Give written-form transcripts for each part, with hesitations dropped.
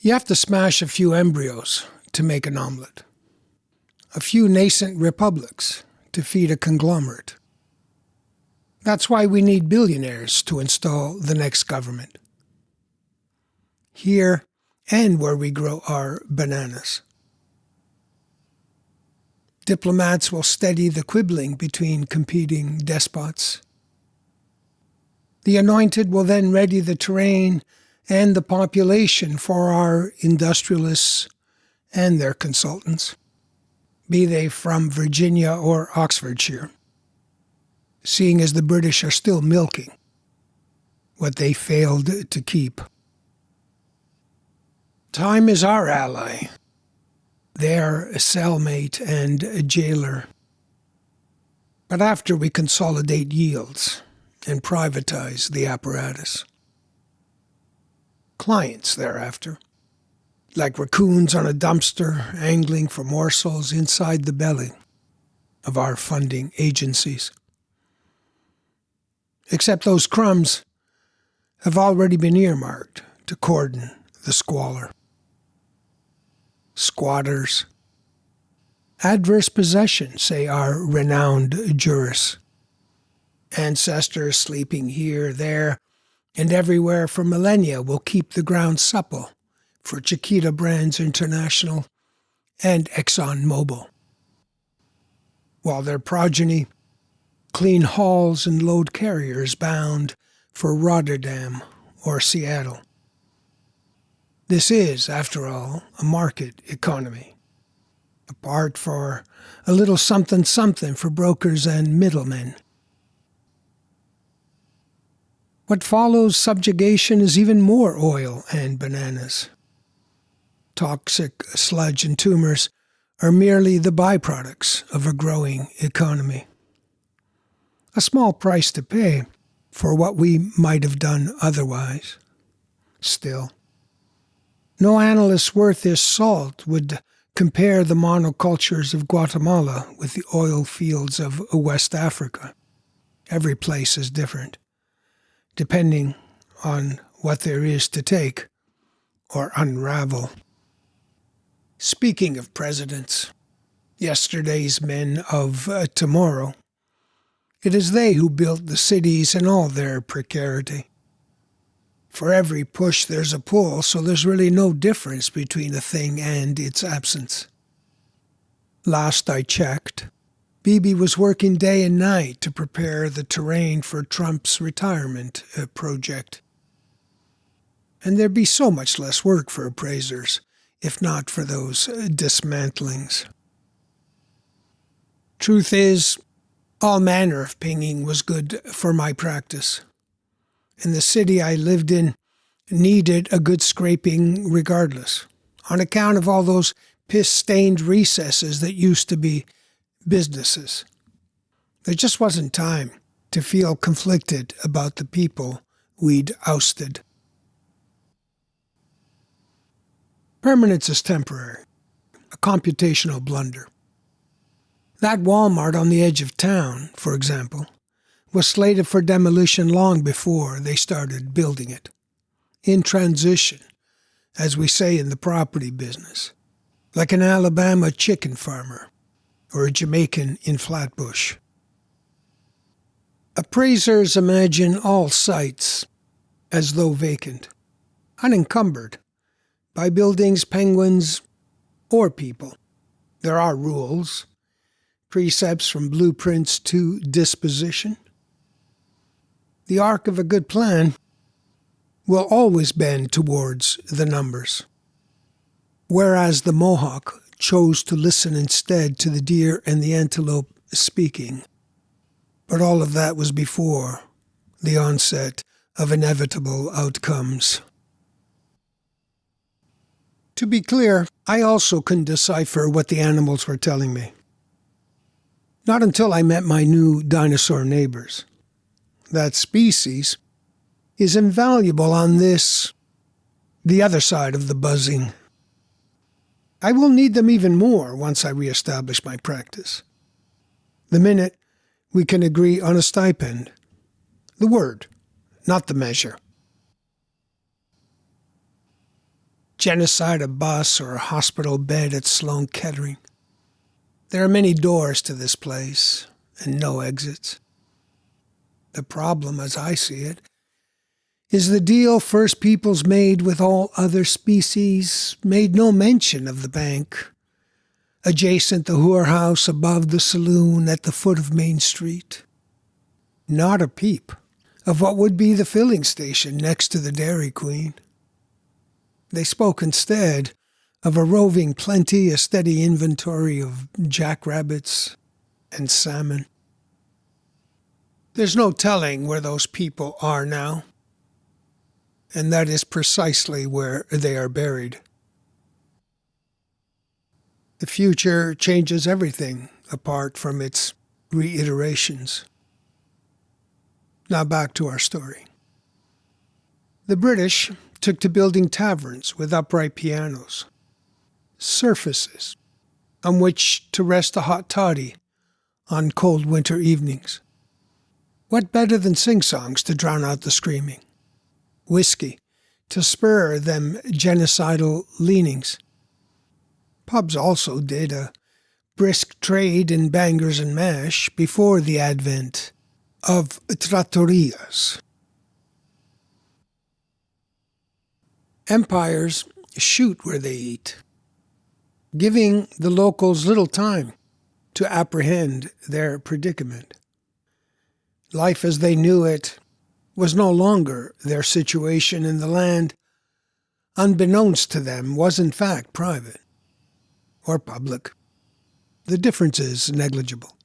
You have to smash a few embryos to make an omelet, a few nascent republics to feed a conglomerate. That's why we need billionaires to install the next government. Here and where we grow our bananas. Diplomats will steady the quibbling between competing despots. The anointed will then ready the terrain and the population for our industrialists and their consultants, be they from Virginia or Oxfordshire, seeing as the British are still milking what they failed to keep. Time is our ally, their cellmate and jailer. But after we consolidate yields and privatize the apparatus, clients thereafter, like raccoons on a dumpster angling for morsels inside the belly of our funding agencies. Except those crumbs have already been earmarked to cordon the squalor. Squatters. Adverse possession, say our renowned jurists. Ancestors sleeping here, there, and everywhere for millennia will keep the ground supple for Chiquita Brands International and ExxonMobil, while their progeny clean hulls and load carriers bound for Rotterdam or Seattle. This is, after all, a market economy, a part for a little something-something for brokers and middlemen. What follows subjugation is even more oil and bananas. Toxic sludge and tumors are merely the byproducts of a growing economy. A small price to pay for what we might have done otherwise. Still, no analyst worth his salt would compare the monocultures of Guatemala with the oil fields of West Africa. Every place is different, depending on what there is to take or unravel. Speaking of presidents, yesterday's men of tomorrow, it is they who built the cities in all their precarity. For every push there's a pull, so there's really no difference between a thing and its absence. Last I checked, Bibi was working day and night to prepare the terrain for Trump's retirement project. And there'd be so much less work for appraisers, if not for those dismantlings. Truth is, all manner of pinging was good for my practice. And the city I lived in needed a good scraping regardless, on account of all those piss-stained recesses that used to be businesses. There just wasn't time to feel conflicted about the people we'd ousted. Permanence is temporary, a computational blunder. That Walmart on the edge of town, for example, was slated for demolition long before they started building it. In transition, as we say in the property business, like an Alabama chicken farmer or a Jamaican in Flatbush. Appraisers imagine all sites as though vacant, unencumbered by buildings, penguins, or people. There are rules, precepts from blueprints to disposition. The arc of a good plan will always bend towards the numbers, whereas the Mohawk chose to listen instead to the deer and the antelope speaking. But all of that was before the onset of inevitable outcomes. To be clear, I also couldn't decipher what the animals were telling me. Not until I met my new dinosaur neighbors. That species is invaluable on this, the other side of the buzzing. I will need them even more once I reestablish my practice. The minute we can agree on a stipend. The word, not the measure. genocide a bus or a hospital bed at Sloan Kettering. There are many doors to this place and no exits. The problem, as I see it, is the deal First Peoples made with all other species made no mention of the bank, adjacent the whorehouse above the saloon at the foot of Main Street. Not a peep of what would be the filling station next to the Dairy Queen. They spoke instead of a roving plenty, a steady inventory of jackrabbits and salmon. There's no telling where those people are now, and that is precisely where they are buried. The future changes everything apart from its reiterations. Now back to our story. The British took to building taverns with upright pianos, surfaces on which to rest a hot toddy on cold winter evenings. What better than sing-songs to drown out the screaming? Whiskey to spur them genocidal leanings. Pubs also did a brisk trade in bangers and mash before the advent of trattorias. Empires shoot where they eat, giving the locals little time to apprehend their predicament. Life as they knew it was no longer their situation, and the land, unbeknownst to them, was in fact private or public. The difference is negligible.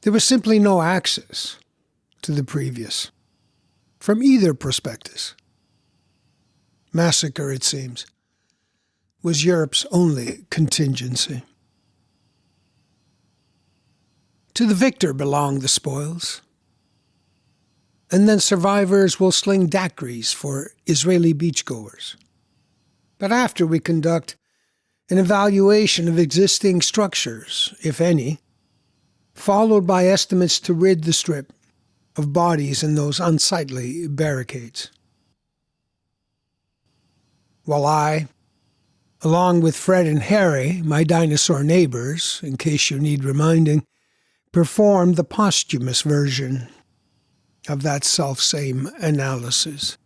There was simply no access to the previous, from either prospectus. Massacre, it seems, was Europe's only contingency. To the victor belong the spoils, and then survivors will sling daiquiris for Israeli beachgoers. But after we conduct an evaluation of existing structures, if any, followed by estimates to rid the strip of bodies in those unsightly barricades. While I, along with Fred and Harry, my dinosaur neighbors, in case you need reminding, performed the posthumous version of that selfsame analysis.